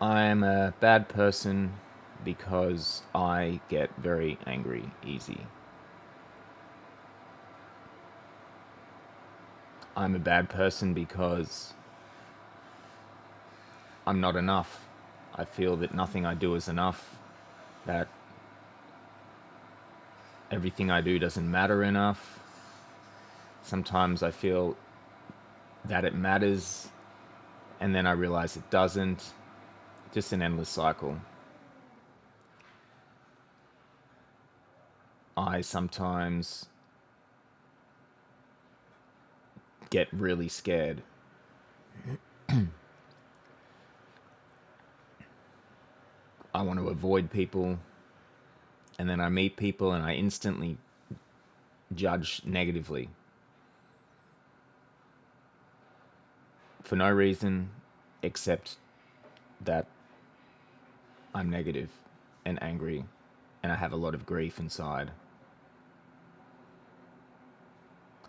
I'm a bad person because I get very angry easy. I'm a bad person because I'm not enough. I feel that nothing I do is enough, that everything I do doesn't matter enough. Sometimes I feel that it matters, and then I realize it doesn't. Just an endless cycle. I sometimes get really scared. I want to avoid people, and then I meet people and I instantly judge negatively for no reason except that I'm negative and angry and I have a lot of grief inside.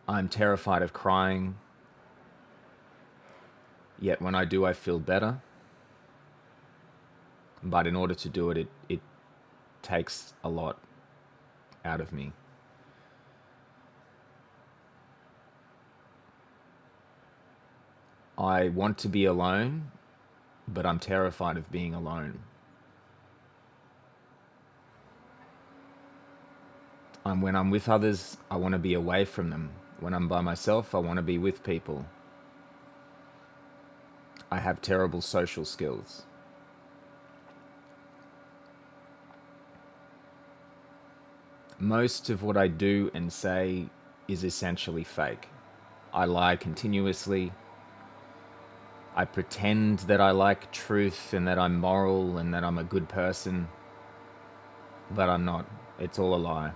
I'm terrified of crying, yet when I do, I feel better. But in order to do it, it takes a lot out of me. I want to be alone, but I'm terrified of being alone. When I'm with others, I want to be away from them. When I'm by myself, I want to be with people. I have terrible social skills. Most of what I do and say is essentially fake. I lie continuously. I pretend that I like truth and that I'm moral and that I'm a good person, but I'm not. It's all a lie.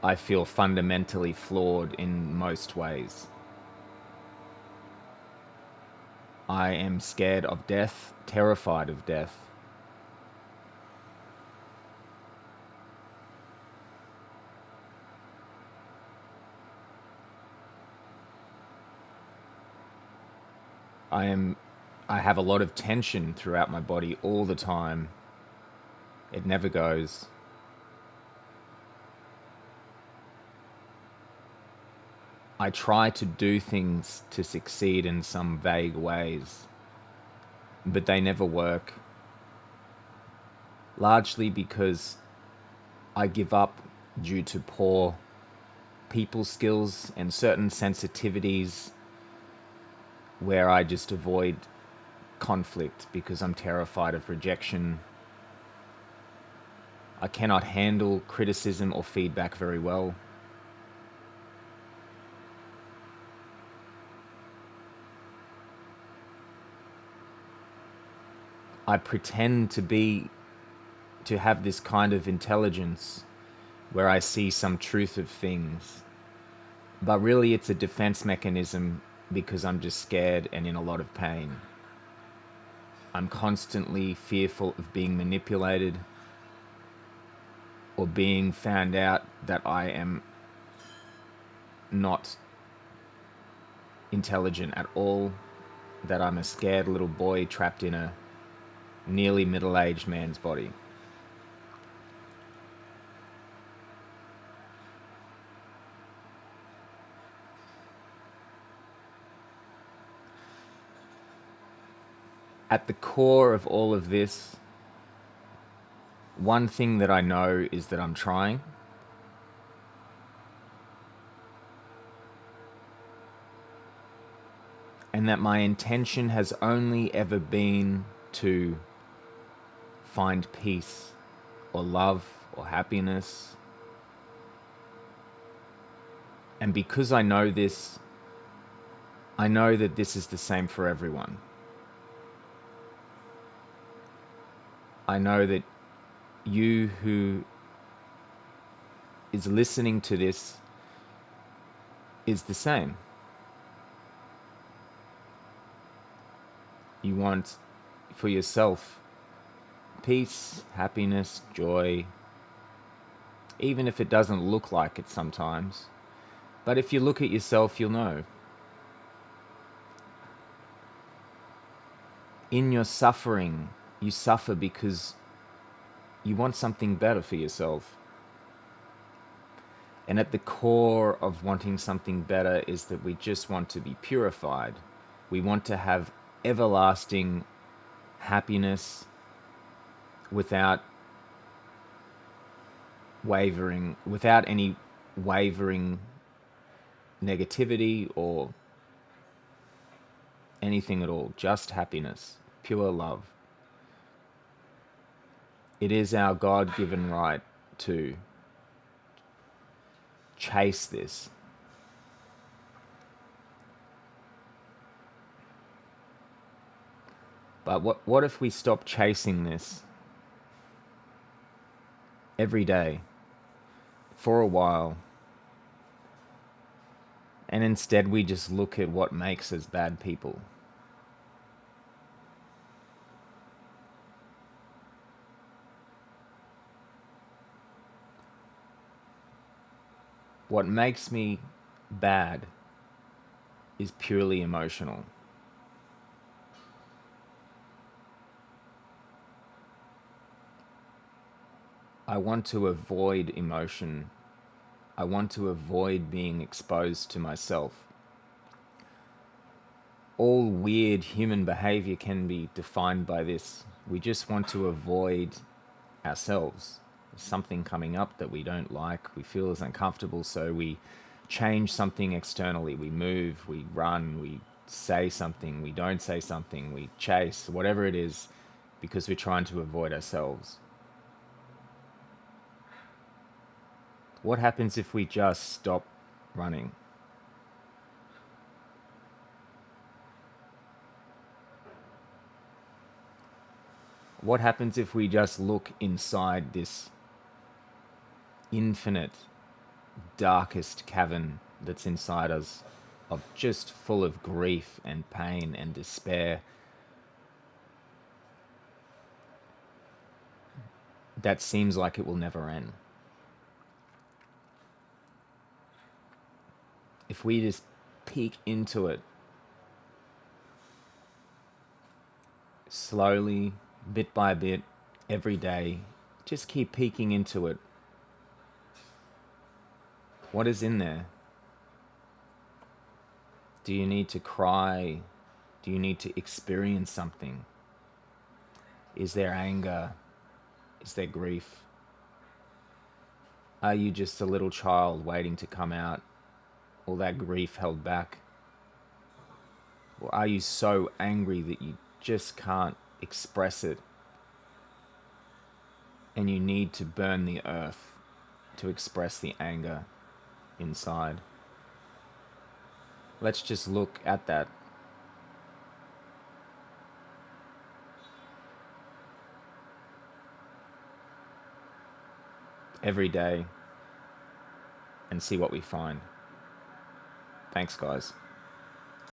I feel fundamentally flawed in most ways. I am scared of death, terrified of death. I am I have a lot of tension throughout my body all the time. It never goes. I try to do things to succeed in some vague ways, but they never work. Largely because I give up due to poor people skills and certain sensitivities where I just avoid conflict because I'm terrified of rejection. I cannot handle criticism or feedback very well. I pretend to have this kind of intelligence where I see some truth of things. But really, it's a defense mechanism because I'm just scared and in a lot of pain. I'm constantly fearful of being manipulated or being found out that I am not intelligent at all, that I'm a scared little boy trapped in a nearly middle aged man's body. At the core of all of this, one thing that I know is that I'm trying. And that my intention has only ever been to find peace or love or happiness. And because I know this, I know that this is the same for everyone. I know that you who is listening to this is the same. You want for yourself peace, happiness, joy, even if it doesn't look like it sometimes. But if you look at yourself, you'll know. In your suffering, you suffer because you want something better for yourself. And at the core of wanting something better is that we just want to be purified. We want to have everlasting happiness without wavering, without any wavering negativity or anything at all. Just happiness, pure love. It is our God-given right to chase this. But what if we stop chasing this every day for a while, and instead we just look at what makes us bad people? What makes me bad is purely emotional. I want to avoid emotion. I want to avoid being exposed to myself. All weird human behavior can be defined by this. We just want to avoid ourselves. There's something coming up that we don't like, we feel is uncomfortable, so we change something externally. We move, we run, we say something, we don't say something, we chase, whatever it is, because we're trying to avoid ourselves. What happens if we just stop running? What happens if we just look inside this infinite, darkest cavern that's inside us, of just full of grief and pain and despair, that seems like it will never end? If we just peek into it slowly, bit by bit, every day, just keep peeking into it. What is in there? Do you need to cry? Do you need to experience something? Is there anger? Is there grief? Are you just a little child waiting to come out? All that grief held back? Or are you so angry that you just can't express it and you need to burn the earth to express the anger inside? Let's just look at that. Every day and see what we find. Thanks, guys.